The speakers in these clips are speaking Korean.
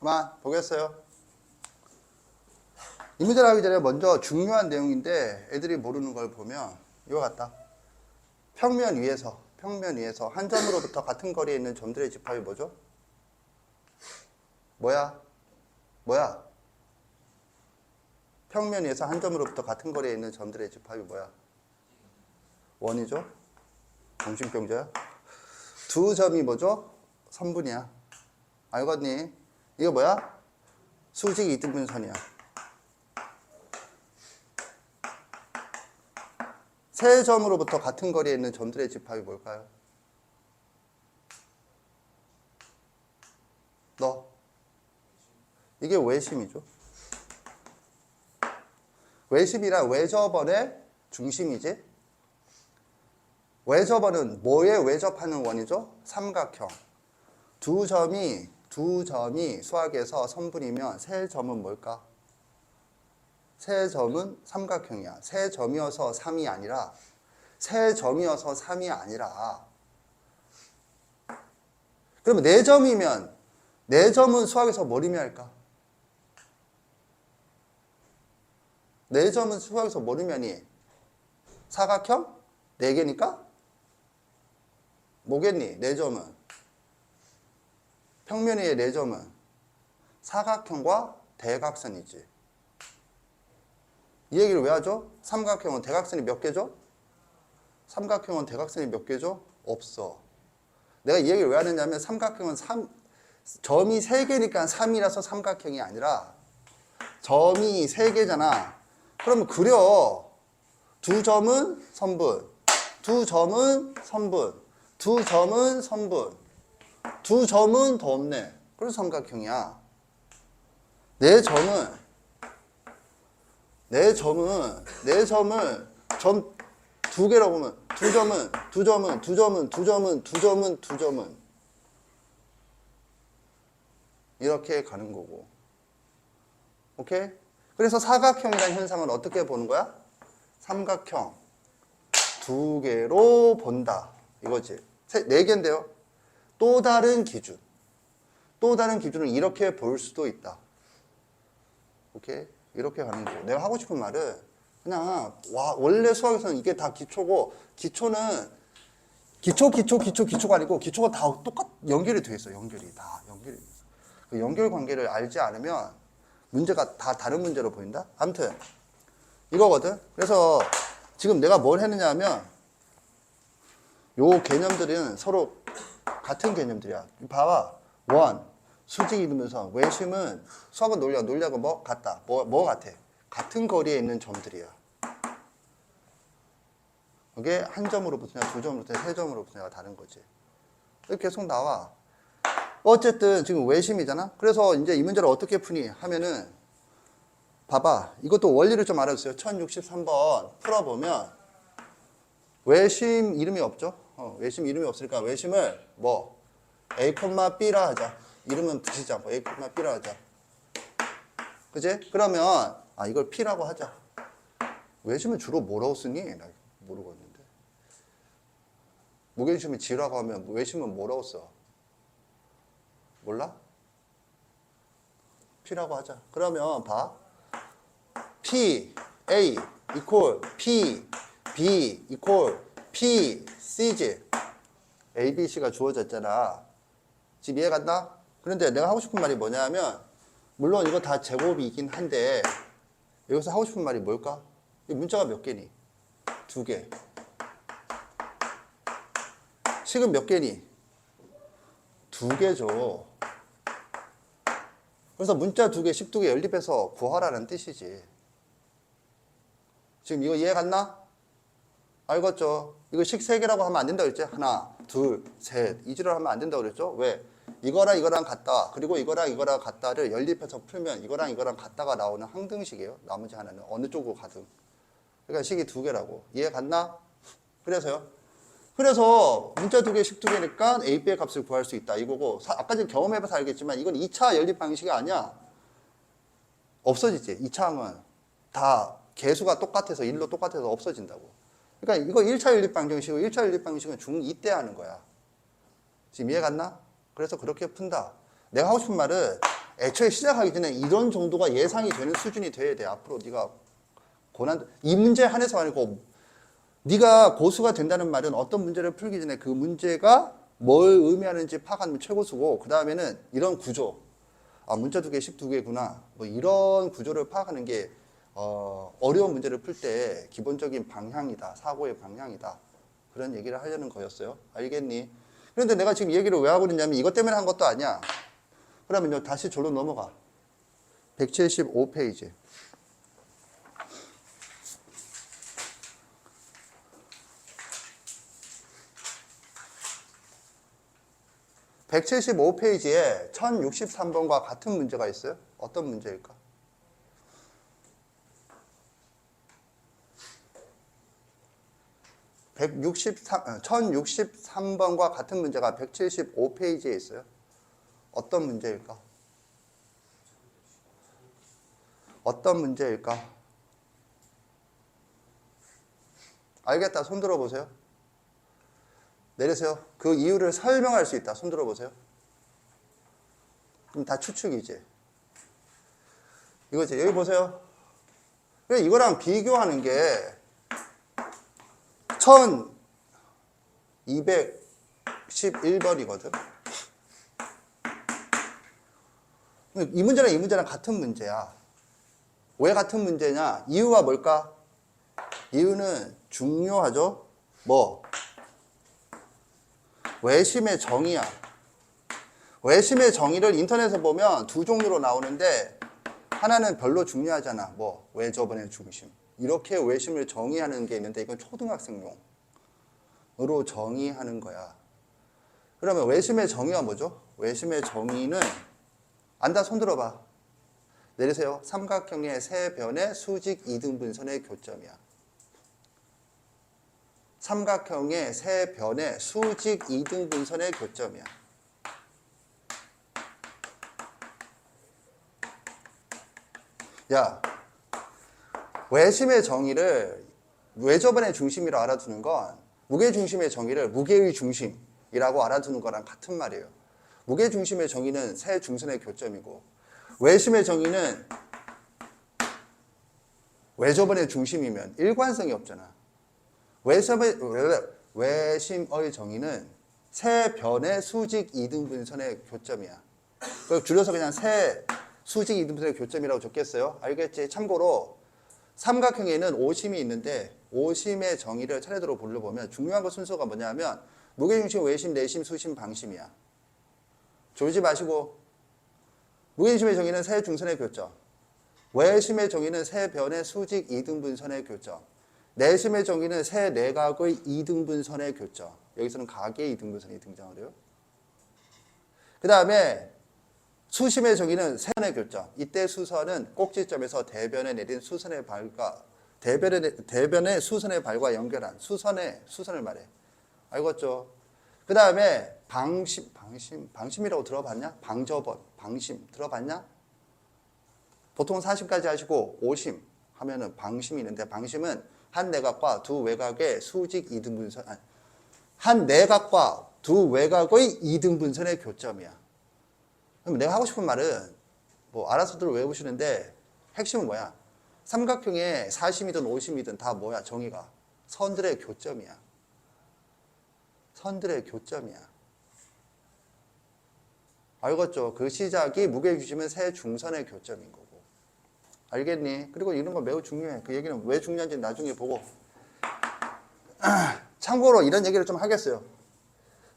그만 보겠어요. 이 문제를 하기 전에 먼저 중요한 내용인데 애들이 모르는 걸 보면 이거 같다. 평면 위에서 한 점으로부터 같은 거리에 있는 점들의 집합이 뭐죠? 뭐야? 평면 위에서 한 점으로부터 같은 거리에 있는 점들의 집합이 뭐야? 원이죠? 정신병자야? 두 점이 뭐죠? 선분이야. 알겠니? 이거 뭐야? 수직 이등분선이야. 세 점으로부터 같은 거리에 있는 점들의 집합이 뭘까요? 이게 외심이죠. 외심이란 외접원의 중심이지. 외접원은 뭐에 외접하는 원이죠? 삼각형. 두 점이 수학에서 선분이면 세 점은 뭘까? 세 점은 삼각형이야. 세 점이어서 3이 아니라 그러면 네 점이면 네 점은 수학에서 뭘 의미할까? 네 점은 수학에서 뭘 의미하니? 사각형? 네 개니까? 뭐겠니? 네 점은 평면 위의 네 점은 사각형과 대각선이지. 이 얘기를 왜 하죠? 삼각형은 대각선이 몇 개죠? 삼각형은 대각선이 몇 개죠? 없어. 내가 이 얘기를 왜 하느냐면 삼각형은 점이 3개니까 3이라서 삼각형이 아니라 점이 3개잖아. 그러면 그려. 두 점은 선분, 두 점은 선분, 두 점은 선분, 두 점은 더 없네. 그래서 삼각형이야. 네 점을 점 2개라고 보면 두 점은 이렇게 가는 거고. 오케이? 그래서 사각형이라는 현상은 어떻게 보는 거야? 삼각형 2개로 본다. 이거지. 4개인데요. 또 다른 기준은 이렇게 볼 수도 있다. 오케이? 이렇게 가는 거고. 내가 하고 싶은 말은 그냥 원래 수학에서는 이게 다 기초고, 기초는 기초가 아니고 기초가 다 연결이 돼 있어. 연결이 돼 있어. 그 연결 관계를 알지 않으면 문제가 다 다른 문제로 보인다. 아무튼 이거거든. 그래서 지금 내가 뭘 했느냐 하면 요 개념들은 서로 같은 개념들이야. 봐봐. 원, 수직 이등분선, 외심은 수학은 논리하고 뭐 같다. 뭐 같아? 같은 거리에 있는 점들이야. 이게 한 점으로 붙으냐, 두 점으로 붙으냐, 세 점으로 붙으냐가 다른 거지. 이렇게 계속 나와. 어쨌든 지금 외심이잖아. 그래서 이제 이 문제를 어떻게 푸니 하면은 봐봐. 이것도 원리를 좀 알아주세요. 1063번 풀어보면 외심 이름이 없죠. 외심 이름이 없으니까 외심을 뭐 A, B라 하자. 이름은 붙이지 않고 A, B라 하자. 그지? 그러면 이걸 P라고 하자. 외심은 주로 뭐라고 쓰니? 나 모르겠는데. 무게중심이 G라고 하면 외심은 뭐라고 써? 몰라? P라고 하자. 그러면 봐. P, A, equal, P, B, equal, P, C지. A, B, C가 주어졌잖아. 지금 이해간다? 그런데 내가 하고 싶은 말이 뭐냐 하면, 물론 이거 다 제곱이긴 한데, 여기서 하고 싶은 말이 뭘까? 이 문자가 몇 개니? 2개. 식은 몇 개니? 2개죠. 그래서 문자 2개, 식 2개 연립해서 구하라는 뜻이지. 지금 이거 이해 갔나? 알겠죠? 이거 식 3개라고 하면 안 된다고 그랬지? 하나, 둘, 셋. 이지를 하면 안 된다고 그랬죠? 왜? 이거랑 같다. 그리고 이거랑 같다를 연립해서 풀면 이거랑 같다가 나오는 항등식이에요. 나머지 하나는 어느 쪽으로 가든. 그러니까 식이 2개라고. 이해 갔나? 그래서 문자 2개, 식 2개니까 A, B의 값을 구할 수 있다. 이거고, 아까 전에 경험해봐서 알겠지만 이건 2차 연립 방식이 아니야. 없어지지. 2차항은 다 개수가 똑같아서 1로 똑같아서 없어진다고. 그러니까 이거 1차 연립 방정식이고 1차 연립 방정식은 중2 때 하는 거야. 지금 이해 갔나? 그래서 그렇게 푼다. 내가 하고 싶은 말은 애초에 시작하기 전에 이런 정도가 예상이 되는 수준이 돼야 돼. 앞으로 네가 고난, 이 문제에 한해서 아니고 네가 고수가 된다는 말은 어떤 문제를 풀기 전에 그 문제가 뭘 의미하는지 파악하는 게 최고수고, 그 다음에는 이런 구조, 아 문자 두 개, 식 두 개구나, 뭐 이런 구조를 파악하는 게 어려운 문제를 풀 때 기본적인 방향이다, 사고의 방향이다, 그런 얘기를 하려는 거였어요. 알겠니? 그런데 내가 지금 얘기를 왜 하고 있냐면 이것 때문에 한 것도 아니야. 그러면 다시 절로 넘어가. 175페이지. 175페이지에 1063번과 같은 문제가 있어요. 어떤 문제일까? 백 1063번과 같은 문제가 175페이지에 있어요. 어떤 문제일까? 어떤 문제일까? 알겠다. 손 들어보세요. 내리세요. 그 이유를 설명할 수 있다. 손 들어보세요. 그럼 다 추측이지. 이거지. 여기 보세요. 이거랑 비교하는 게 1211번이거든. 이 문제랑 이 문제랑 같은 문제야. 왜 같은 문제냐? 이유가 뭘까? 이유는 중요하죠. 뭐? 외심의 정의야. 외심의 정의를 인터넷에 보면 두 종류로 나오는데 하나는 별로 중요하잖아. 뭐 외저번의 중심. 이렇게 외심을 정의하는 게 있는데 이건 초등학생용으로 정의하는 거야. 그러면 외심의 정의가 뭐죠? 외심의 정의는 안다. 손 들어봐. 내리세요. 삼각형의 세 변의 수직 이등분선의 교점이야. 삼각형의 세 변의 수직 이등분선의 교점이야. 야, 외심의 정의를 외저번의 중심이라고 알아두는 건 무게중심의 정의를 무게의 중심이라고 알아두는 거랑 같은 말이에요. 무게중심의 정의는 세 중선의 교점이고 외심의 정의는 외저번의 중심이면 일관성이 없잖아. 외심의 정의는 세 변의 수직 이등분선의 교점이야. 그걸 줄여서 그냥 세 수직 이등분선의 교점이라고 적겠어요. 알겠지? 참고로 삼각형에는 오심이 있는데 오심의 정의를 차례대로 불러보면 중요한 거 순서가 뭐냐면 무게중심, 외심, 내심, 수심, 방심이야. 졸지 마시고. 무게중심의 정의는 세 중선의 교점, 외심의 정의는 세 변의 수직 이등분선의 교점, 내심의 정의는 세 내각의 이등분선의 교점. 여기서는 각의 이등분선이 등장을 해요. 그 다음에 수심의 정의는 세변의 교점. 이때 수선은 꼭지점에서 대변에 내린 수선의 발과 대변의 수선의 발과 연결한 수선을 말해. 알겠죠? 그 다음에 방심이라고 들어봤냐? 방저번, 방심 들어봤냐? 보통 40까지 하시고 오심 하면은 방심이 있는데 방심은 한 내각과 두 외곽의 수직 이등분선, 한 내각과 두 외곽의 이등분선의 교점이야. 그럼 내가 하고 싶은 말은 뭐 알아서들 외우시는데 핵심은 뭐야? 삼각형의 사심이든 오심이든 다 뭐야? 정의가 선들의 교점이야. 선들의 교점이야. 알겠죠? 그 시작이 무게중심은 세 중선의 교점인 거고. 알겠니? 그리고 이런 거 매우 중요해. 그 얘기는 왜 중요한지 나중에 보고. 참고로 이런 얘기를 좀 하겠어요.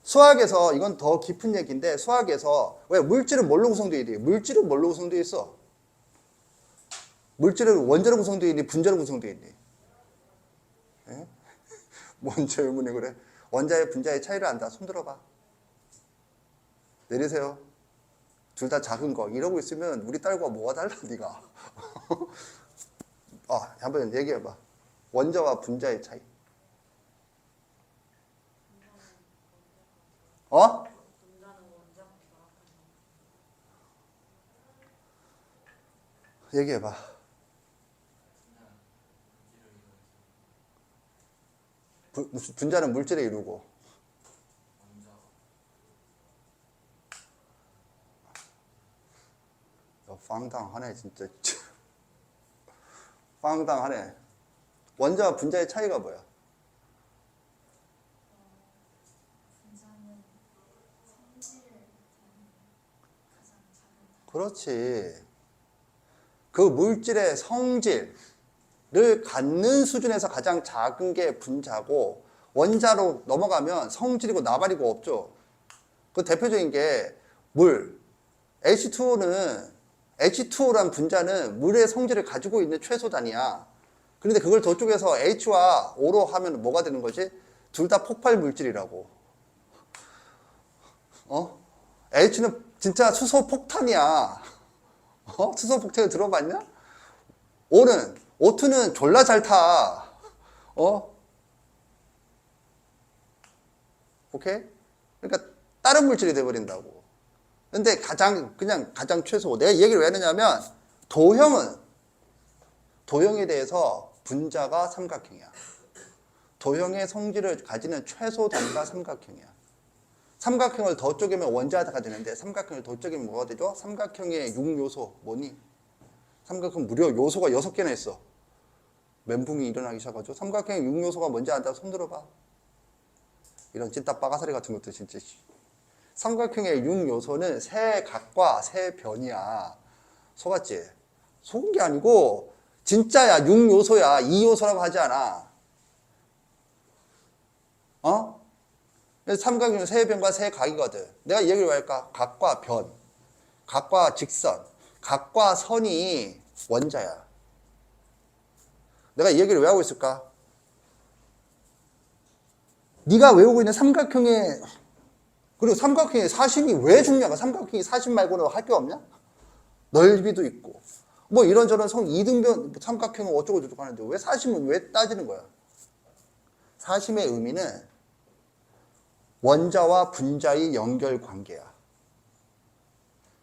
수학에서 이건 더 깊은 얘기인데 수학에서 왜 물질은 뭘로 구성되어 있니? 물질은 뭘로 구성되어 있어? 물질은 원자로 구성되어 있니? 분자로 구성되어 있니? 예? 뭔 질문이 그래? 원자의 분자의 차이를 안다. 손 들어봐. 내리세요. 둘 다 작은 거 이러고 있으면 우리 딸과 뭐가 달라 네가. 한번 얘기해봐. 원자와 분자의 차이. 얘기해봐. 분자는 물질을 이루고 야, 황당하네 진짜. 황당하네. 원자와 분자의 차이가 뭐야? 그렇지. 그 물질의 성질을 갖는 수준에서 가장 작은 게 분자고, 원자로 넘어가면 성질이고 나발이고 없죠. 그 대표적인 게 물. H2O란 분자는 물의 성질을 가지고 있는 최소 단위야. 그런데 그걸 저쪽에서 H와 O로 하면 뭐가 되는 거지? 둘 다 폭발 물질이라고. H는 진짜 수소 폭탄이야. 수소 폭탄을 들어봤냐? O2는 졸라 잘 타. 오케이? 그러니까 다른 물질이 돼버린다고. 근데 가장 최소. 내가 이 얘기를 왜 하느냐면, 도형에 대해서 분자가 삼각형이야. 도형의 성질을 가지는 최소 단위가 삼각형이야. 삼각형을 더 쪼개면 원자가 되는데, 삼각형을 더 쪼개면 뭐가 되죠? 삼각형의 6요소 뭐니? 삼각형 무려 요소가 6개나 있어. 멘붕이 일어나기 시작하죠. 삼각형의 6요소가 뭔지 안다? 손 들어봐. 이런 찐따 빠가사리 같은 것도 진짜. 삼각형의 6요소는 세 각과 세 변이야. 속았지? 속은 게 아니고 진짜야. 6요소야. 2요소라고 하지 않아. 그래서 삼각형은 세 변과 세 각이거든. 내가 이 얘기를 왜 할까? 각과 변, 각과 직선, 각과 선이 원자야. 내가 이 얘기를 왜 하고 있을까? 네가 외우고 있는 삼각형의, 그리고 삼각형의 사심이 왜 중요한가? 삼각형의 사심 말고는 할 게 없냐? 넓이도 있고 뭐 이런저런 이등변 삼각형은 어쩌고 저쩌고 하는데 왜 사심은 왜 따지는 거야? 사심의 의미는 원자와 분자의 연결 관계야.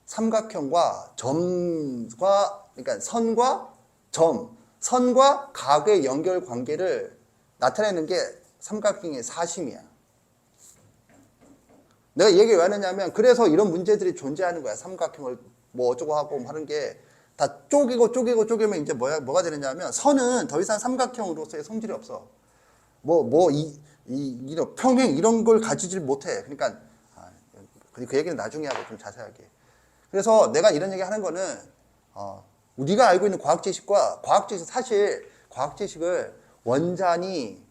삼각형과 점과, 그러니까 선과 점, 선과 각의 연결 관계를 나타내는 게 삼각형의 사심이야. 내가 이 얘기를 왜 하느냐면, 그래서 이런 문제들이 존재하는 거야. 삼각형을 뭐 어쩌고 하고 하는 게 다 쪼개면 이제 뭐가 되느냐면, 선은 더 이상 삼각형으로서의 성질이 없어. 이런 평행 이런 걸 가지질 못해. 그러니까 그 얘기는 나중에 하고 좀 자세하게. 그래서 내가 이런 얘기 하는 거는 우리가 알고 있는 과학 지식과 사실 과학 지식을 원자니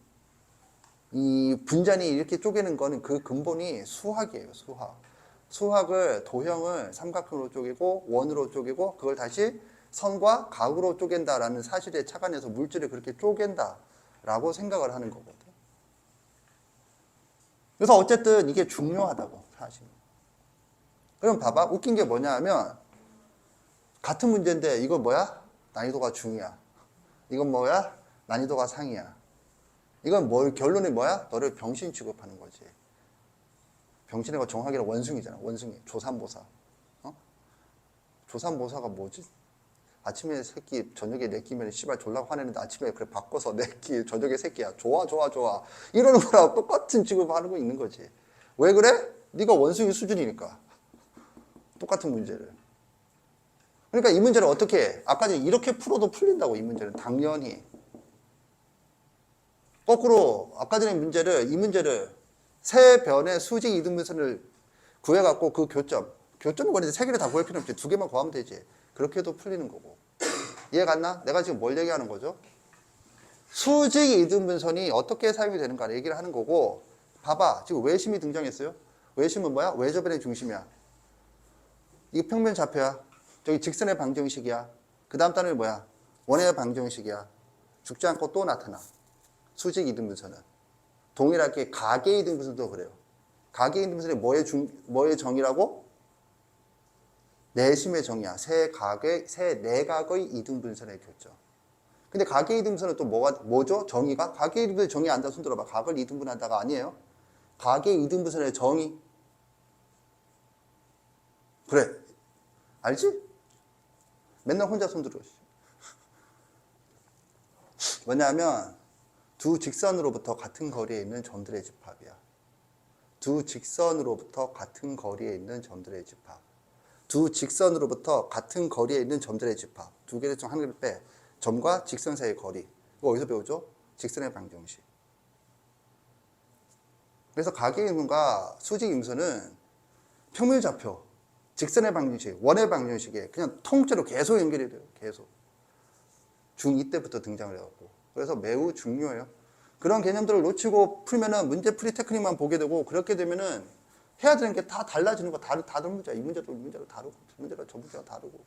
이 분자니 이렇게 쪼개는 거는 그 근본이 수학이에요. 수학을 도형을 삼각형으로 쪼개고 원으로 쪼개고 그걸 다시 선과 각으로 쪼갠다라는 사실에 착안해서 물질을 그렇게 쪼갠다라고 생각을 하는 거거든. 그래서 어쨌든 이게 중요하다고, 사실. 그럼 봐봐. 웃긴 게 뭐냐 하면, 같은 문제인데 이거 뭐야? 난이도가 중이야. 이건 뭐야? 난이도가 상이야. 이건 결론이 뭐야? 너를 병신 취급하는 거지. 병신이가 정확히는 원숭이잖아. 원숭이. 조삼보사. 조삼보사가 뭐지? 아침에 새끼, 저녁에 내끼면 씨발 졸라 화내는데 아침에 그래 바꿔서 내끼, 저녁에 새끼야. 좋아. 이러는 거랑 똑같은 취급하는 거 있는 거지. 왜 그래? 네가 원숭이 수준이니까. 똑같은 문제를. 그러니까 이 문제를 어떻게 해? 아까 전에 이렇게 풀어도 풀린다고, 이 문제는. 당연히. 거꾸로 아까 전에 이 문제를 세 변의 수직 이등분선을 구해갖고 그 교점을 구하는데 세 개를 다 구할 필요 없지. 두 개만 구하면 되지. 그렇게 해도 풀리는 거고. 이해 갔나? 내가 지금 뭘 얘기하는 거죠? 수직 이등분선이 어떻게 사용이 되는가 얘기를 하는 거고. 봐봐. 지금 외심이 등장했어요. 외심은 뭐야? 외접변의 중심이야. 이게 평면 좌표야. 저기 직선의 방정식이야. 그 다음 단원이 뭐야? 원의 방정식이야. 죽지 않고 또 나타나. 수직 이등분선은. 동일하게 가계 이등분선도 그래요. 가계 이등분선이 뭐의 정의라고? 내심의 정의야. 세 내각의 이등분선의 교점. 근데 가계 이등분선은 또 뭐죠? 정의가? 가계 이등분선의 정의 안다 손 들어봐. 각을 이등분한다가 아니에요. 가계 이등분선의 정의. 그래. 알지? 맨날 혼자 손 들어. 뭐냐면 두 직선으로부터 같은 거리에 있는 점들의 집합이야. 두 직선으로부터 같은 거리에 있는 점들의 집합. 두 직선으로부터 같은 거리에 있는 점들의 집합. 두 개를 중 한 개를 빼. 점과 직선 사이의 거리. 이거 어디서 배우죠? 직선의 방정식. 그래서 가계임수과 수직임수는 평면좌표, 직선의 방정식, 원의 방정식에 그냥 통째로 계속 연결이 돼요. 계속. 중2 때부터 등장을 해갖고. 그래서 매우 중요해요. 그런 개념들을 놓치고 풀면은 문제 풀이 테크닉만 보게 되고, 그렇게 되면은 해야 되는 게 다 달라지는 거, 다른 문제. 이 문제도 이 문제로 다르고, 저 문제도 저 문제가 다르고.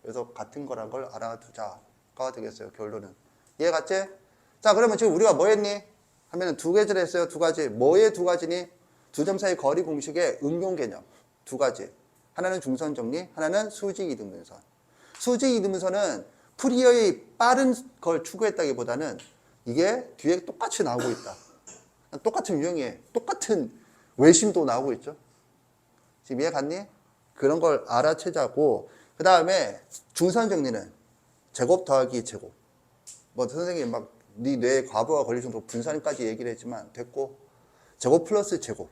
그래서 같은 거란 걸 알아두자가 되겠어요. 결론은. 이해 갔지? 자, 그러면 지금 우리가 뭐 했니? 하면은 두 개를 했어요. 두 가지. 뭐의 두 가지니? 두 점 사이 거리 공식의 응용 개념. 두 가지. 하나는 중선 정리, 하나는 수직 이등분선. 수직 이등분선은 풀이의 빠른 걸 추구했다기보다는 이게 뒤에 똑같이 나오고 있다. 똑같은 유형이에요. 똑같은 외심도 나오고 있죠. 지금 이해 갔니? 그런 걸 알아채자고. 그 다음에 중선 정리는 제곱 더하기 제곱. 뭐 선생님 막 네 뇌에 과부하 걸릴 정도로 분산까지 얘기를 했지만 됐고, 제곱 플러스 제곱.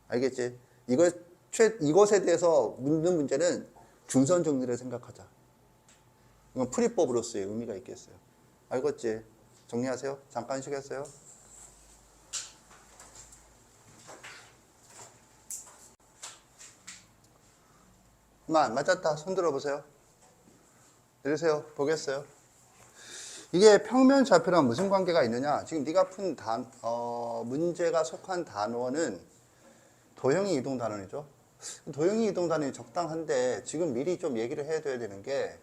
알겠지? 이것에 대해서 묻는 문제는 중선 정리를 생각하자. 이건 풀이법으로서의 의미가 있겠어요. 알겠지? 정리하세요. 잠깐 쉬겠어요. 맞았다. 손 들어보세요. 내리세요. 보겠어요. 이게 평면 좌표랑 무슨 관계가 있느냐? 지금 네가 푼 문제가 속한 단원은 도형이 이동 단원이죠. 도형이 이동 단원이 적당한데 지금 미리 좀 얘기를 해둬야 되는 게,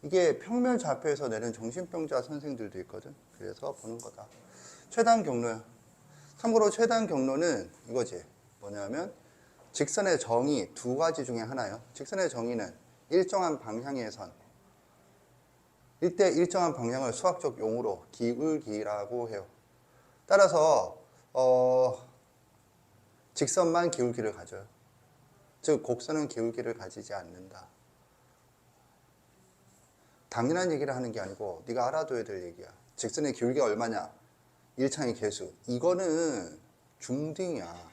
이게 평면 좌표에서 내는 정신병자 선생들도 있거든. 그래서 보는 거다. 최단 경로. 참고로 최단 경로는 이거지. 뭐냐면 직선의 정의 두 가지 중에 하나예요. 직선의 정의는 일정한 방향의 선. 이때 일정한 방향을 수학적 용어로 기울기라고 해요. 따라서 직선만 기울기를 가져요. 즉 곡선은 기울기를 가지지 않는다. 당연한 얘기를 하는 게 아니고 네가 알아둬야 될 얘기야. 직선의 기울기가 얼마냐? 일창의 개수. 이거는 중딩이야.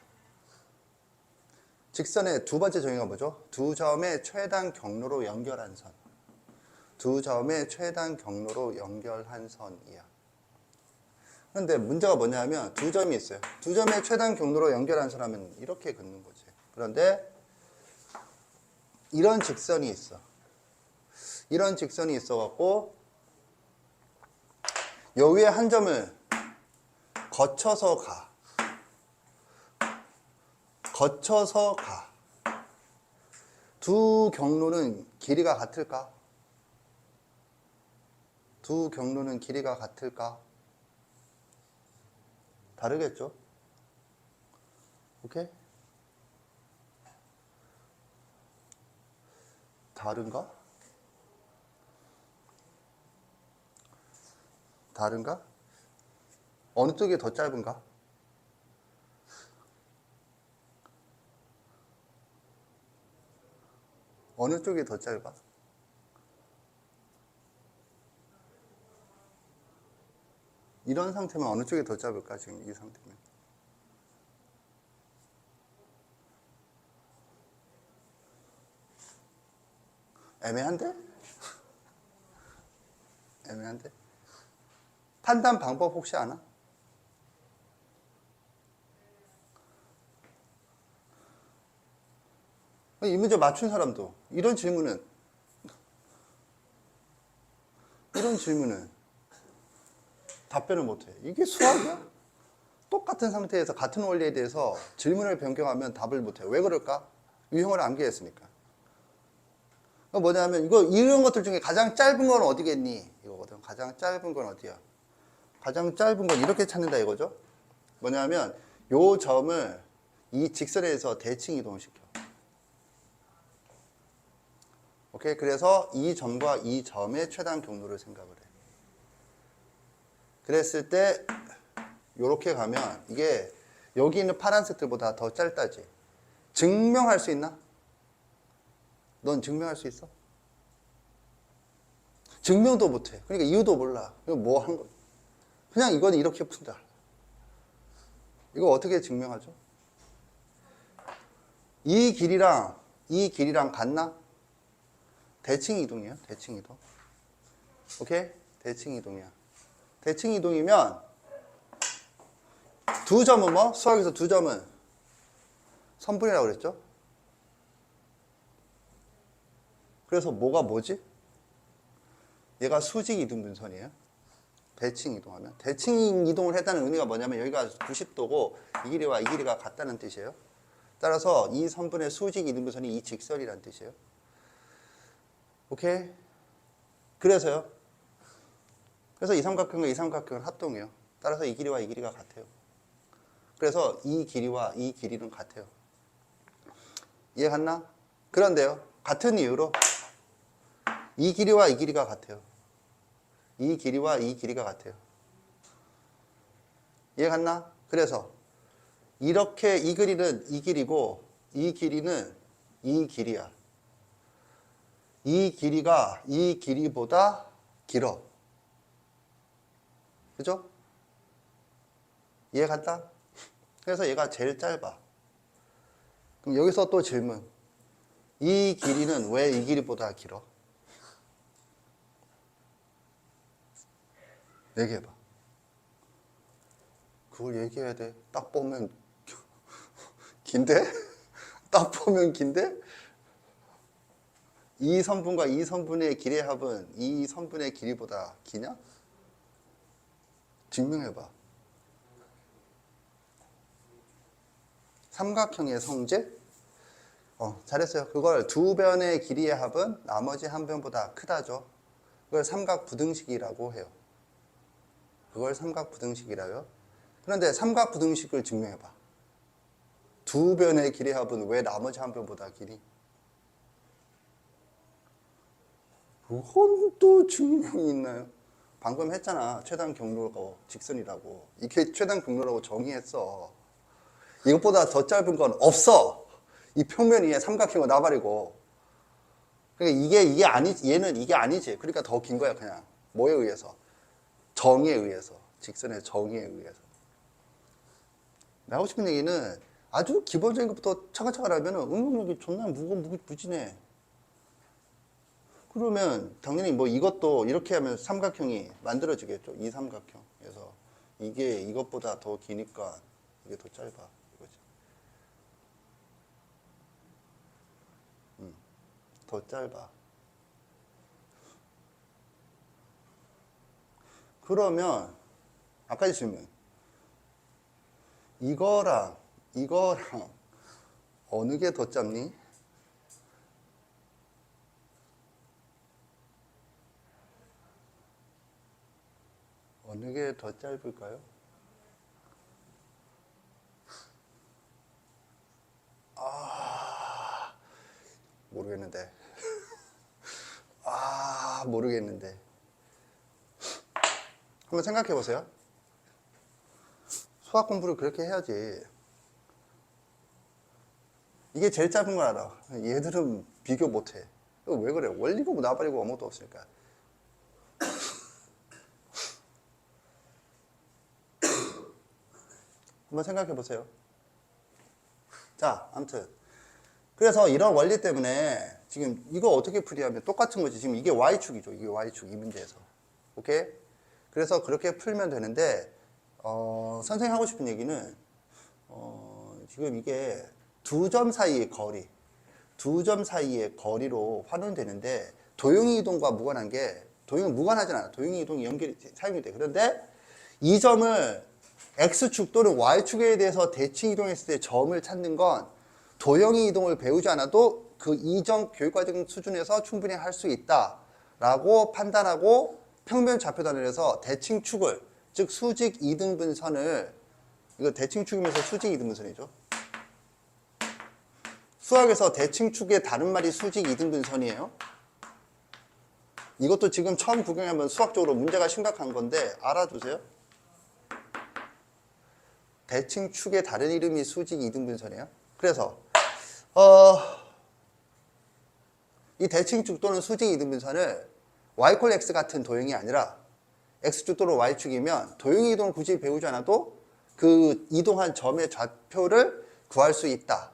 직선의 두 번째 정의가 뭐죠? 두 점의 최단 경로로 연결한 선. 두 점의 최단 경로로 연결한 선이야. 그런데 문제가 뭐냐면 두 점이 있어요. 두 점의 최단 경로로 연결한 선 하면 이렇게 긋는 거지. 그런데 이런 직선이 있어. 이런 직선이 있어갖고 요 위에 한 점을 거쳐서 가. 거쳐서 가. 두 경로는 길이가 같을까? 두 경로는 길이가 같을까? 다르겠죠? 오케이? 다른가? 다른가? 어느 쪽이 더 짧은가? 어느 쪽이 더 짧아? 이런 상태면 어느 쪽이 더 짧을까? 지금 이 상태면. 애매한데? 애매한데? 판단 방법 혹시 아나? 이 문제 맞춘 사람도 이런 질문은 답변을 못해. 이게 수학이야? 똑같은 상태에서 같은 원리에 대해서 질문을 변경하면 답을 못해. 왜 그럴까? 유형을 암기했으니까. 뭐냐면 이런 것들 중에 가장 짧은 건 어디겠니? 이거거든. 가장 짧은 건 어디야? 가장 짧은 건 이렇게 찾는다 이거죠. 뭐냐면 요 점을 이 직선에서 대칭 이동을 시켜. 오케이. 그래서 이 점과 이 점의 최단 경로를 생각을 해. 그랬을 때 요렇게 가면 이게 여기 있는 파란색들보다 더 짧다지. 증명할 수 있나? 넌 증명할 수 있어? 증명도 못해. 그러니까 이유도 몰라. 이거 뭐 한 거? 그냥 이건 이렇게 푼다. 이거 어떻게 증명하죠? 이 길이랑 이 길이랑 같나? 대칭 이동이에요. 대칭 이동. 오케이? 대칭 이동이야. 대칭 이동이면 두 점은 뭐? 수학에서 두 점은 선분이라고 그랬죠? 그래서 뭐가 뭐지? 얘가 수직 이등분선이에요. 대칭 이동하면. 대칭 이동을 했다는 의미가 뭐냐면 여기가 90도고 이 길이와 이 길이가 같다는 뜻이에요. 따라서 이 선분의 수직 이등분선이 이 직선이라는 뜻이에요. 오케이? 그래서요. 그래서 이 삼각형과 이 삼각형은 합동이에요. 따라서 이 길이와 이 길이가 같아요. 그래서 이 길이와 이 길이는 같아요. 이해 갔나? 그런데요. 같은 이유로 이 길이와 이 길이가 같아요. 이 길이와 이 길이가 같아요. 이해 갔나? 그래서 이렇게 이 길이는 이 길이고 이 길이는 이 길이야. 이 길이가 이 길이보다 길어. 그죠? 이해 갔다? 그래서 얘가 제일 짧아. 그럼 여기서 또 질문. 이 길이는 왜 이 길이보다 길어? 얘기해봐. 그걸 얘기해야 돼. 딱 보면 긴데? 딱 보면 긴데? 이 선분과 이 선분의 길이의 합은 이 선분의 길이보다 기냐? 증명해봐. 삼각형의 성질? 잘했어요. 그걸 두 변의 길이의 합은 나머지 한 변보다 크다죠. 그걸 삼각부등식이라고 해요. 그걸 삼각부등식이라요. 그런데 삼각부등식을 증명해봐. 두 변의 길이의 합은 왜 나머지 한 변보다 길이? 그건 또 증명이 있나요? 방금 했잖아. 최단 경로가 직선이라고. 이게 최단 경로라고 정의했어. 이것보다 더 짧은 건 없어. 이 평면 위에 삼각형을 놔버리고. 그러니까 이게 아니지. 얘는 이게 아니지. 그러니까 더 긴 거야, 그냥. 뭐에 의해서? 정의에 의해서. 직선의 정의에 의해서. 내가 하고 싶은 얘기는 아주 기본적인 것부터 차근차근 하면은 응용력이 존나 무진해. 그러면 당연히 뭐 이것도 이렇게 하면 삼각형이 만들어지겠죠. 이 삼각형에서 이게 이것보다 더 기니까 이게 더 짧아. 이거지. 더 짧아. 그러면 아까 질문. 이거랑 어느 게 더 짧니? 어느 게 더 짧을까요? 모르겠는데. 모르겠는데. 한번 생각해 보세요. 수학 공부를 그렇게 해야지. 이게 제일 짧은 걸 알아. 얘들은 비교 못 해. 왜 그래? 원리고 뭐 나발이고 아무것도 없으니까. 한번 생각해 보세요. 자, 아무튼. 그래서 이런 원리 때문에 지금 이거 어떻게 풀이하면 똑같은 거지. 지금 이게 Y축이죠. 이게 Y축, 이 문제에서. 오케이? 그래서 그렇게 풀면 되는데, 선생님 하고 싶은 얘기는, 지금 이게 두 점 사이의 거리, 두 점 사이의 거리로 환원되는데, 도형이 이동과 무관한 게, 도형은 무관하진 않아. 도형이 이동이 사용이 돼. 그런데 이 점을 X축 또는 Y축에 대해서 대칭 이동했을 때 점을 찾는 건 도형이 이동을 배우지 않아도 그 이점 교육과정 수준에서 충분히 할 수 있다라고 판단하고 평면 좌표단을 해서 대칭축을, 즉 수직 이등분선을, 이거 대칭축이면서 수직 이등분선이죠. 수학에서 대칭축의 다른 말이 수직 이등분선이에요. 이것도 지금 처음 구경하면 수학적으로 문제가 심각한 건데 알아두세요. 대칭축의 다른 이름이 수직 이등분선이에요. 그래서 이 대칭축 또는 수직 이등분선을 y x 같은 도형이 아니라 x축 또는 y축이면 도형 이동을 굳이 배우지 않아도 그 이동한 점의 좌표를 구할 수 있다.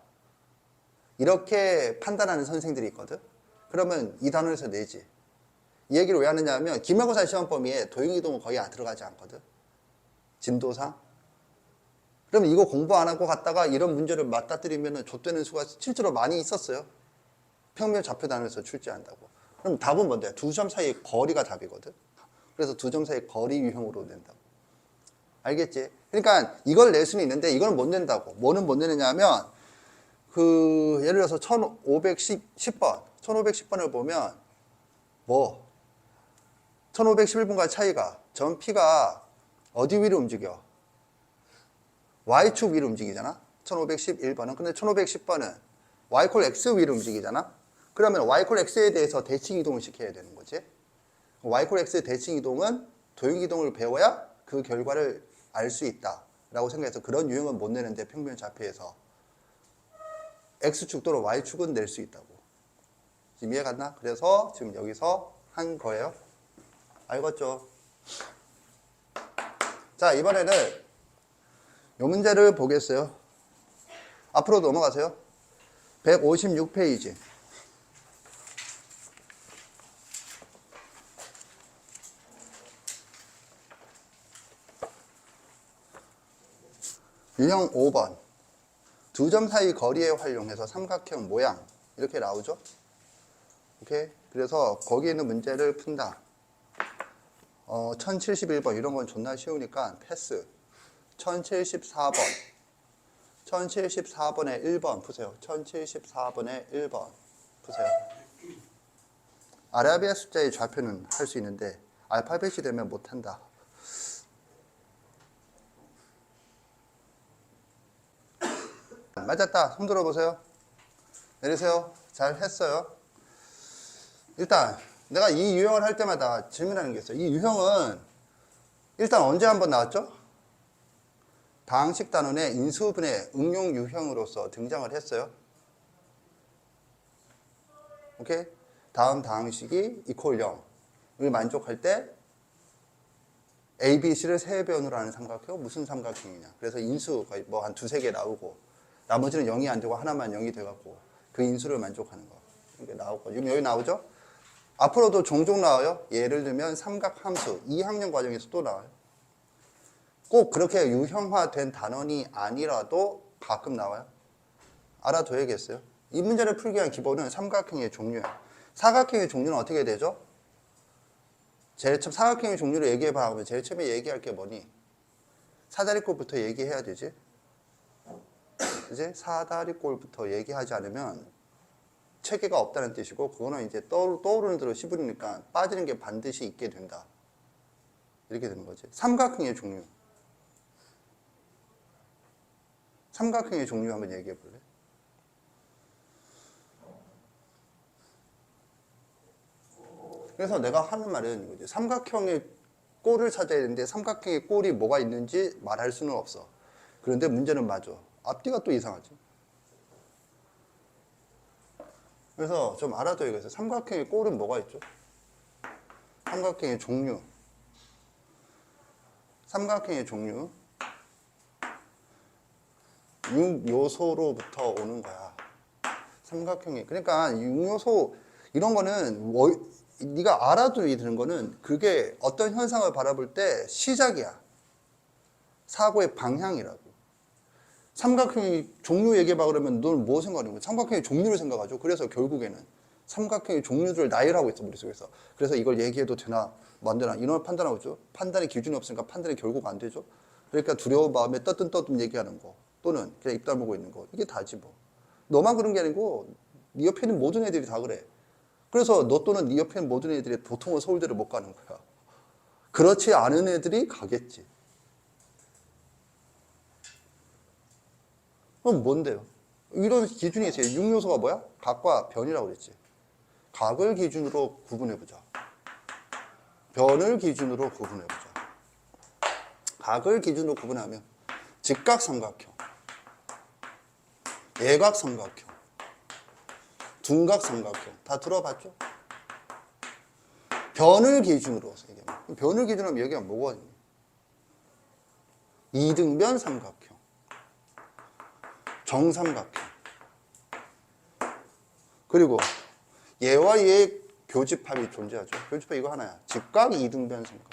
이렇게 판단하는 선생들이 있거든. 그러면 이 단원에서 내지. 이 얘기를 왜 하느냐 하면 기말고사 시험 범위에 도형이동은 거의 안 들어가지 않거든. 진도상. 그럼 이거 공부 안 하고 갔다가 이런 문제를 맞닥뜨리면 좆되는 수가 실제로 많이 있었어요. 평면 좌표 단원에서 출제한다고. 그럼 답은 뭔데? 두 점 사이의 거리가 답이거든. 그래서 두 점 사이의 거리 유형으로 낸다고. 알겠지? 그러니까 이걸 낼 수는 있는데 이걸 못 낸다고. 뭐는 못 내느냐 하면 예를 들어서 1510번 1510번을 보면 1511번과 차이가 점 P가 어디 위로 움직여? Y축 위로 움직이잖아. 1511번은. 근데 1510번은 Y콜 X 위로 움직이잖아. 그러면 Y콜 X에 대해서 대칭 이동을 시켜야 되는 거지. Y콜 X의 대칭 이동은 도형 이동을 배워야 그 결과를 알 수 있다 라고 생각해서 그런 유형은 못 내는데 평면 좌표에서 X축 또는 Y축은 낼 수 있다고. 지금 이해 갔나? 그래서 지금 여기서 한 거예요. 알겠죠? 자, 이번에는 이 문제를 보겠어요. 앞으로 넘어가세요. 156페이지. 유형 5번. 두 점 사이 거리에 활용해서 삼각형 모양. 이렇게 나오죠? 오케이? 그래서 거기 있는 문제를 푼다. 1071번. 이런 건 존나 쉬우니까 패스. 1074번. 1074번에 1번 푸세요. 1074번에 1번 푸세요. 아라비아 숫자의 좌표는 할 수 있는데 알파벳이 되면 못한다. 맞았다. 손 들어보세요. 내리세요. 잘 했어요. 일단 내가 이 유형을 할 때마다 질문하는 게 있어요. 이 유형은 일단 언제 한번 나왔죠? 다항식 단원의 인수분해 응용 유형으로서 등장을 했어요. 오케이? 다음 다항식이 이퀄 0을 만족할 때 A, B, C를 세 변으로 하는 삼각형 무슨 삼각형이냐. 그래서 인수 거의 뭐 한 두세 개 나오고 나머지는 0이 안 되고 하나만 0이 돼갖고 그 인수를 만족하는 거. 이게 나오고 지금 여기 나오죠? 앞으로도 종종 나와요. 예를 들면 삼각함수 2학년 과정에서 또 나와요. 꼭 그렇게 유형화된 단원이 아니라도 가끔 나와요. 알아둬야겠어요. 이 문제를 풀기 위한 기본은 삼각형의 종류예요. 사각형의 종류는 어떻게 되죠? 제일 처음 사각형의 종류를 얘기해봐 하면 제일 처음에 얘기할 게 뭐니? 사다리꼴부터 얘기해야 되지. 이제 사다리꼴부터 얘기하지 않으면 체계가 없다는 뜻이고 그거는 이제 떠오르는 대로 씹으니까 빠지는 게 반드시 있게 된다. 이렇게 되는 거지. 삼각형의 종류. 삼각형의 종류 한번 얘기해 볼래? 그래서 내가 하는 말은 이거지. 삼각형의 꼴을 찾아야 되는데 삼각형의 꼴이 뭐가 있는지 말할 수는 없어. 그런데 문제는 맞아. 앞뒤가 또 이상하지. 그래서 좀 알아둬야겠어요. 삼각형의 꼴은 뭐가 있죠? 삼각형의 종류. 삼각형의 종류. 6요소로부터 오는 거야. 삼각형이. 그러니까 6요소 이런 거는 네가 알아둬야 되는 거는 그게 어떤 현상을 바라볼 때 시작이야. 사고의 방향이라고. 삼각형의 종류 얘기해봐 그러면 넌 뭐 생각하는 거야? 삼각형의 종류를 생각하죠. 그래서 결국에는 삼각형의 종류들을 나열하고 있어 머릿속에서. 그래서 이걸 얘기해도 되나 만드나 이런 걸 판단하고 있죠. 판단의 기준이 없으니까 판단이 결국 안 되죠. 그러니까 두려운 마음에 떠듬떠듬 얘기하는 거 또는 그냥 입 다물고 있는 거 이게 다지 뭐. 너만 그런 게 아니고 네 옆에 있는 모든 애들이 다 그래. 그래서 너 또는 네 옆에 있는 모든 애들이 보통은 서울대를 못 가는 거야. 그렇지 않은 애들이 가겠지. 그럼 뭔데요? 이런 기준이 있어요. 6요소가 뭐야? 각과 변이라고 그랬지. 각을 기준으로 구분해보자. 변을 기준으로 구분해보자. 각을 기준으로 구분하면 직각삼각형, 예각삼각형, 둔각삼각형 다 들어봤죠? 변을 기준으로 얘기하면 변을 기준으로 하면 얘기하면 뭐가 있니? 이등변 삼각형, 정삼각형, 그리고 얘와 얘의 교집합이 존재하죠. 교집합 이거 하나야. 직각 이등변 삼각.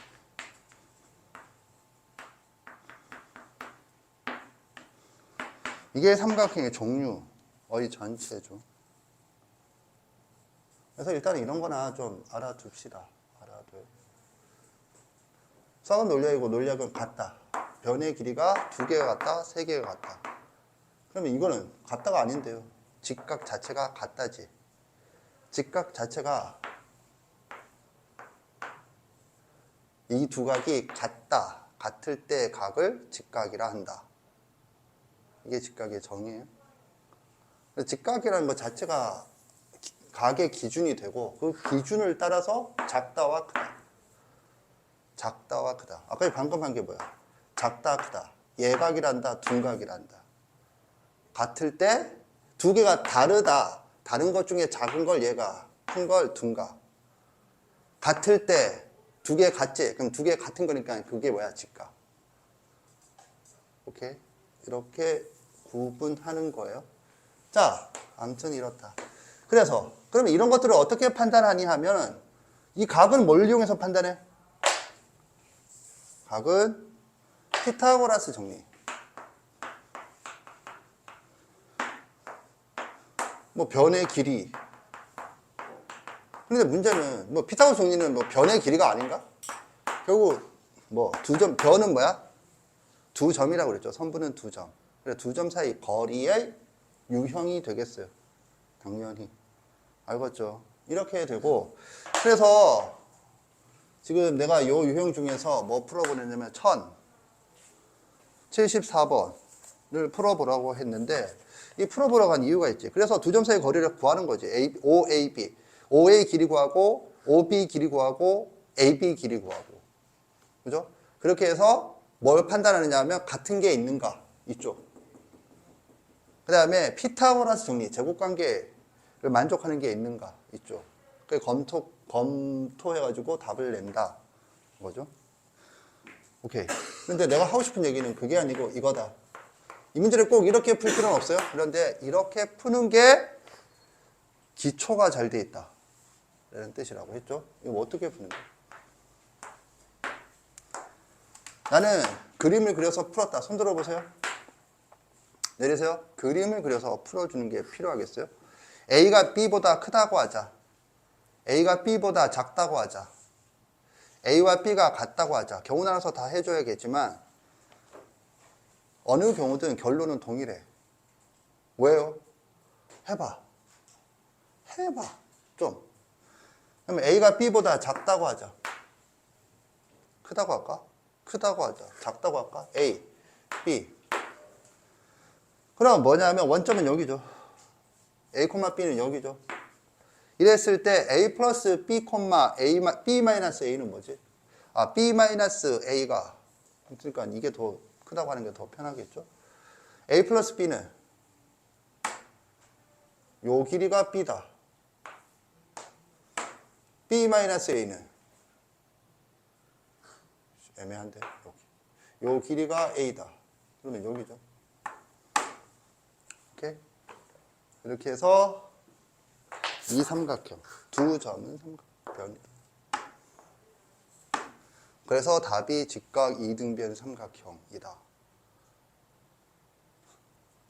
이게 삼각형의 종류의 전체죠. 그래서 일단 이런 거나 좀 알아둡시다. 알아둬요. 썩은 논리이고 논리학은 같다. 변의 길이가 2개가 같다, 3개가 같다. 그러면 이거는 같다가 아닌데요. 직각 자체가 같다지. 직각 자체가 이 두 각이 같다. 같을 때 각을 직각이라 한다. 이게 직각의 정의예요. 직각이라는 것 자체가 각의 기준이 되고 그 기준을 따라서 작다와 크다. 작다와 크다. 아까 방금 한 게 뭐야? 작다, 크다. 예각이란다, 둔각이란다. 같을 때 두 개가 다르다. 다른 것 중에 작은 걸 얘가, 큰 걸 둔각. 같을 때 두 개 같지? 그럼 두 개 같은 거니까 그게 뭐야? 직각. 오케이? 이렇게 구분하는 거예요. 자, 아무튼 이렇다. 그래서 그러면 이런 것들을 어떻게 판단하니 하면 이 각은 뭘 이용해서 판단해? 각은 피타고라스 정리. 뭐 변의 길이. 근데 문제는 뭐 피타고라스 정리는 뭐 변의 길이가 아닌가? 결국 뭐 두 점, 변은 뭐야? 두 점이라고 그랬죠. 선분은 두 점. 그래서 두 점 사이 거리의 유형이 되겠어요. 당연히. 알겠죠? 이렇게 되고, 그래서 지금 내가 요 유형 중에서 뭐 풀어보냈냐면 1074번을 풀어보라고 했는데 이 풀어보라고 한 이유가 있지. 그래서 두 점 사이 거리를 구하는 거지. OAB. OA 길이 구하고 OB 길이 구하고 AB 길이 구하고. 그죠? 그렇게 해서 뭘 판단하느냐 하면 같은 게 있는가. 이쪽. 그 다음에 피타고라스 정리, 제곱관계를 만족하는 게 있는가. 이쪽. 그 검토해가지고 답을 낸다. 거죠. 오케이. 근데 내가 하고 싶은 얘기는 그게 아니고 이거다. 이 문제를 꼭 이렇게 풀 필요는 없어요. 그런데 이렇게 푸는 게 기초가 잘 돼 있다. 라는 뜻이라고 했죠. 이거 어떻게 푸는 거야? 나는 그림을 그려서 풀었다. 손 들어보세요. 내리세요. 그림을 그려서 풀어주는 게 필요하겠어요? A가 B보다 크다고 하자. A가 B보다 작다고 하자. A와 B가 같다고 하자. 경우 나눠서 다 해줘야겠지만 어느 경우든 결론은 동일해. 왜요? 해봐. 좀. 그러면 A가 B보다 작다고 하자. 크다고 할까? 크다고 하자. 작다고 할까? A, B. 그럼 뭐냐면 원점은 여기죠. A, B는 여기죠. 이랬을 때 A 플러스 B, B 마이너스 A는 뭐지? 아, B 마이너스 A가 그러니까 이게 더 크다고 하는 게 더 편하겠죠? A 플러스 B는 요 길이가 B다. B 마이너스 A는 애매한데 여기. 요 길이가 A다. 그러면 여기죠. 오케이? 이렇게 해서 이 삼각형 두 점은 삼각변이다. 그래서 답이 직각 이등변 삼각형이다.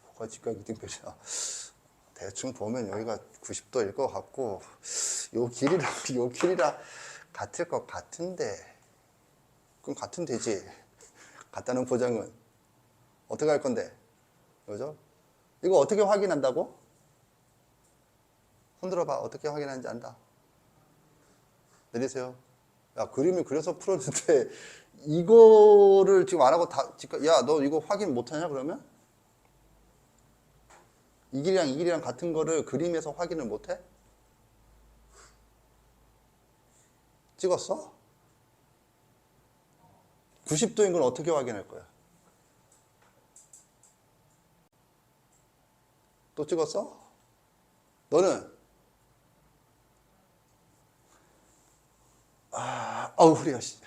뭐가 직각 이등변이야? 대충 보면 여기가 90도일 것 같고 요 길이랑 같을 것 같은데 그럼 같으면 되지. 같다는 보장은 어떻게 할 건데? 그죠? 이거 어떻게 확인한다고? 손들어봐. 어떻게 확인하는지 안다. 내리세요. 야, 그림을 그려서 풀었는데 이거를 지금 안 하고 야, 너 이거 확인 못하냐 그러면? 이 길이랑 같은 거를 그림에서 확인을 못해? 찍었어? 90도인 걸 어떻게 확인할 거야? 또 찍었어? 너는? 아우, 허리야, 씨.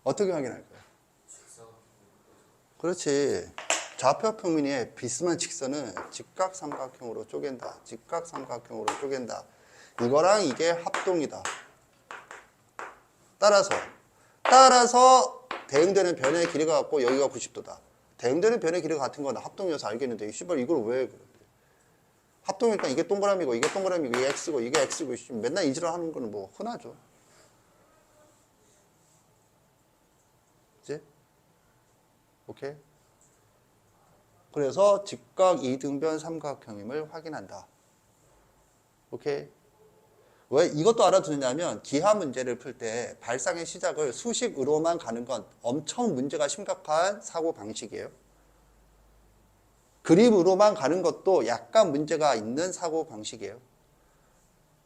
어떻게 확인할 거야? 그렇지. 좌표 평면의 비스만 직선은 직각삼각형으로 쪼갠다. 직각삼각형으로 쪼갠다. 이거랑 이게 합동이다. 따라서 대응되는 변의 길이가 같고 여기가 90도다. 대응되는 변의 길이가 같은 건 합동이어서 알겠는데 씨발 이걸 왜 그래? 합동이니까 이게 동그라미고 이게 동그라미고 이게 x고 이게 x고 맨날 이지랄 하는 거는 뭐 흔하죠. 그치? 오케이? 그래서 직각 이등변 삼각형임을 확인한다. 오케이? 왜 이것도 알아두느냐면 기하 문제를 풀 때 발상의 시작을 수식으로만 가는 건 엄청 문제가 심각한 사고 방식이에요. 그림으로만 가는 것도 약간 문제가 있는 사고 방식이에요.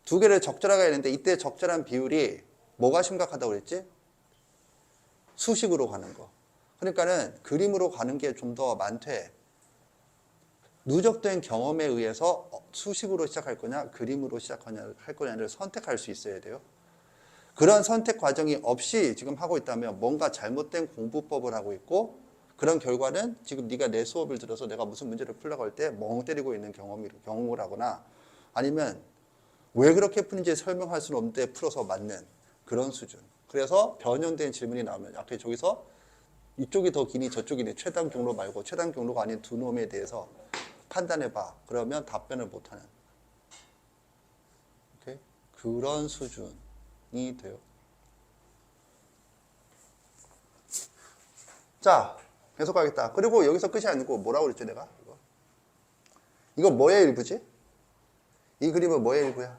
두 개를 적절하게 했는데 이때 적절한 비율이 뭐가 심각하다고 그랬지? 수식으로 가는 거. 그러니까는 그림으로 가는 게 좀 더 많대. 누적된 경험에 의해서 수식으로 시작할 거냐, 그림으로 할 거냐를 선택할 수 있어야 돼요. 그런 선택 과정이 없이 지금 하고 있다면 뭔가 잘못된 공부법을 하고 있고 그런 결과는 지금 네가 내 수업을 들어서 내가 무슨 문제를 풀려고 할 때 멍 때리고 있는 경험을 하거나 아니면 왜 그렇게 푸는지 설명할 수는 없는데 풀어서 맞는 그런 수준. 그래서 변형된 질문이 나오면 앞에 저기서 이쪽이 더 기니 저쪽이니 최단 경로 말고 최단 경로가 아닌 두 놈에 대해서 판단해봐. 그러면 답변을 못하는 오케이? 그런 수준이 돼요. 자, 계속 가겠다. 그리고 여기서 끝이 아니고 뭐라고 그랬지 내가? 이거 뭐의 일부지? 이 그림은 뭐의 일부야?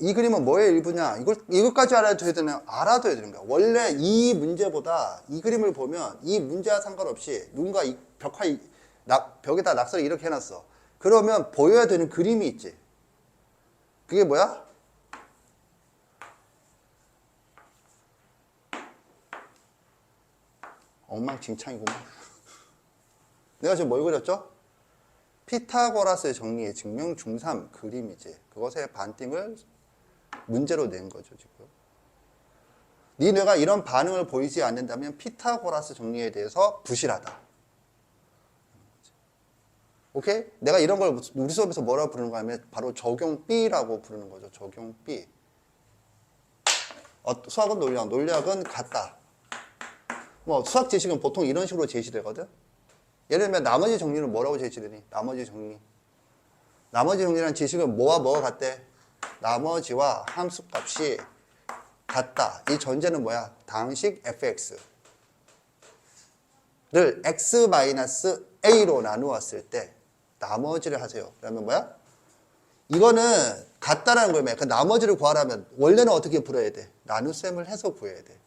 이 그림은 뭐의 일부냐? 이것까지 알아둬야 되는 거야. 원래 이 문제보다 이 그림을 보면 이 문제와 상관없이 누군가 이 벽에다 낙서를 이렇게 해놨어. 그러면 보여야 되는 그림이 있지. 그게 뭐야? 엉망진창이구만. 내가 지금 뭘 그렸죠? 피타고라스의 정리의 증명 중3 그림이지. 그것의 반띵을 문제로 낸 거죠, 지금. 네 뇌가 이런 반응을 보이지 않는다면 피타고라스 정리에 대해서 부실하다. 오케이? 내가 이런 걸 우리 수업에서 뭐라고 부르는 거 하면 바로 적용 B라고 부르는 거죠. 적용 B. 수학은 논리학은 같다. 뭐 수학 지식은 보통 이런 식으로 제시되거든. 예를 들면 나머지 정리는 뭐라고 제시되니? 나머지 정리란 지식은 뭐와 뭐가 같대? 나머지와 함수값이 같다. 이 전제는 뭐야? 당식 fx를 x-a로 나누었을 때 나머지를 하세요. 그러면 뭐야? 이거는 같다라는 거면 그 나머지를 구하려면 원래는 어떻게 풀어야 돼? 나눗셈을 해서 구해야 돼.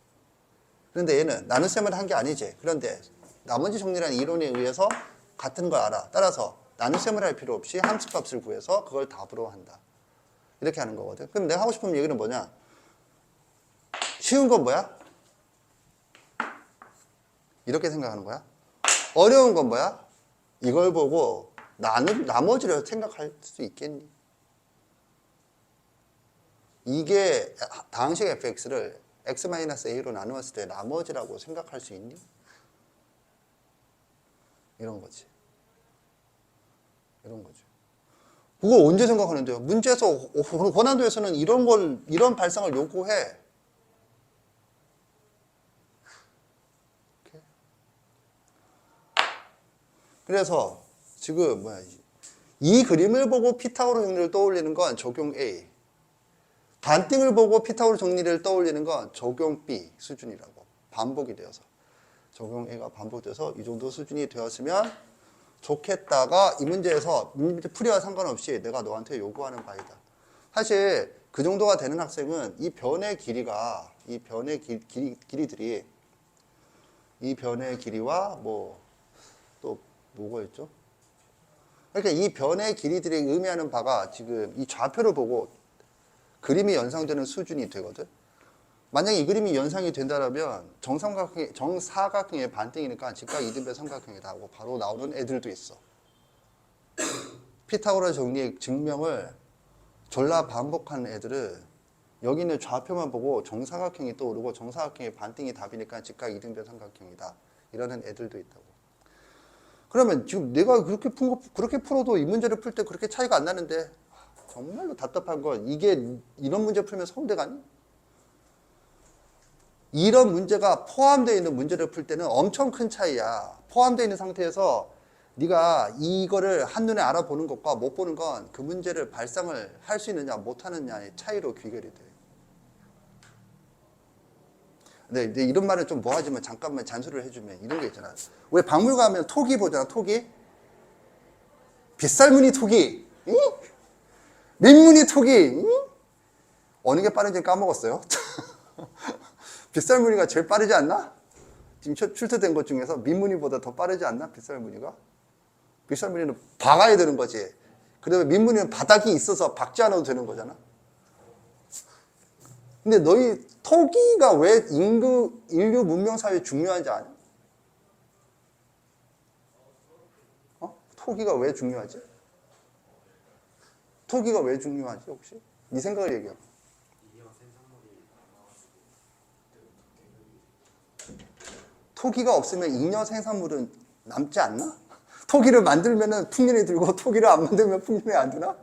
그런데 얘는 나눗셈을 한 게 아니지. 그런데 나머지 정리라는 이론에 의해서 같은 걸 알아. 따라서 나눗셈을 할 필요 없이 함수값을 구해서 그걸 답으로 한다. 이렇게 하는 거거든. 그럼 내가 하고 싶은 얘기는 뭐냐? 쉬운 건 뭐야? 이렇게 생각하는 거야. 어려운 건 뭐야? 이걸 보고 나머지를 생각할 수 있겠니? 이게 당식 fx를 x-a로 나누었을 때 나머지라고 생각할 수 있니? 이런 거지. 이런 거죠. 그걸 언제 생각하는데요? 문제에서 고난도에서는 이런 발상을 요구해. 그래서 지금 이 그림을 보고 피타고라 정리를 떠올리는 건 적용 A. 반띵을 보고 피타고라 정리를 떠올리는 건 적용 B 수준이라고. 반복이 되어서. 적용 A가 반복돼서 이 정도 수준이 되었으면 좋겠다가 이 문제에서 문제 풀이와 상관없이 내가 너한테 요구하는 바이다. 사실 그 정도가 되는 학생은 이 변의 길이들이 이 변의 길이와 또 뭐가 있죠? 그러니까 이 변의 길이들이 의미하는 바가 지금 이 좌표를 보고 그림이 연상되는 수준이 되거든. 만약에 이 그림이 연상이 된다면 정사각형의 반띵이니까 직각 이등변 삼각형이다 하고 바로 나오는 애들도 있어. 피타고라 정리의 증명을 졸라 반복하는 애들은 여기 있는 좌표만 보고 정사각형이 떠오르고 정사각형의 반띵이 답이니까 직각 이등변 삼각형이다. 이러는 애들도 있다고. 그러면 지금 내가 그렇게 풀어도 이 문제를 풀 때 그렇게 차이가 안 나는데, 정말로 답답한 건 이게 이런 문제 풀면 서울대 가니? 이런 문제가 포함되어 있는 문제를 풀 때는 엄청 큰 차이야. 포함되어 있는 상태에서 네가 이거를 한눈에 알아보는 것과 못 보는 건 그 문제를 발상을 할 수 있느냐 못 하느냐의 차이로 귀결이 돼. 근데 이제 이런 말은 좀 뭐하지만 잠깐만 잔소리를 해주면 이런 게 있잖아. 왜 박물관 가면 토기 보잖아. 토기. 빗살무늬 토기. 응? 민무늬 토기. 응? 어느 게 빠른지 까먹었어요. 빗살무늬가 제일 빠르지 않나? 지금 출토된 것 중에서 민무늬보다 더 빠르지 않나? 빗살무늬가? 빗살무늬는 박아야 되는 거지. 그다음에 민무늬는 바닥이 있어서 박지 않아도 되는 거잖아. 근데 너희 토기가 왜 인류 문명 사회에 중요한지 아냐? 토기가 왜 중요하지? 토기가 왜 중요하지 혹시? 네 생각을 얘기해봐. 토기가 없으면 잉여 생산물은 남지 않나? 토기를 만들면은 풍년이 들고 토기를 안 만들면 풍년이 안 드나?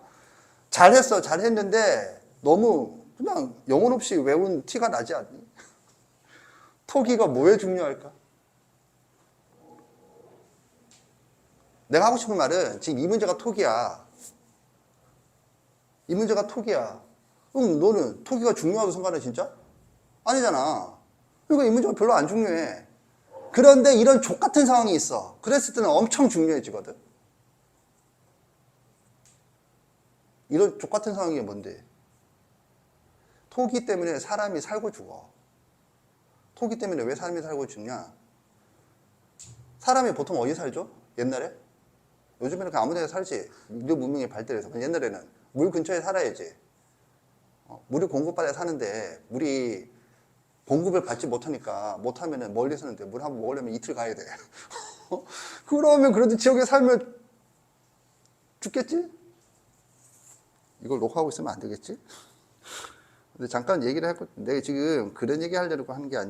잘했어, 잘했는데 너무 그냥 영혼 없이 외운 티가 나지 않니? 토기가 뭐에 중요할까? 내가 하고 싶은 말은 지금 이 문제가 토기야. 이 문제가 토기야. 그럼 너는 토기가 중요하다고 생각해 진짜? 아니잖아. 그러니까 이 문제가 별로 안 중요해. 그런데 이런 족같은 상황이 있어. 그랬을 때는 엄청 중요해지거든. 이런 족같은 상황이 뭔데? 토기 때문에 사람이 살고 죽어. 토기 때문에 왜 사람이 살고 죽냐? 사람이 보통 어디 살죠? 옛날에? 요즘에는 그냥 아무 데나 살지. 인류 문명이 발달해서. 옛날에는 물 근처에 살아야지. 물이 공급받아야 사는데 물이 공급을 받지 못하면은 멀리 사는데 물 한번 먹으려면 이틀 가야 돼. 그러면 그래도 지역에 살면 죽겠지? 이걸 녹화하고 있으면 안 되겠지? 근데 잠깐 얘기를 했고, 내가 지금 그런 얘기 하려고 하는 게 아니라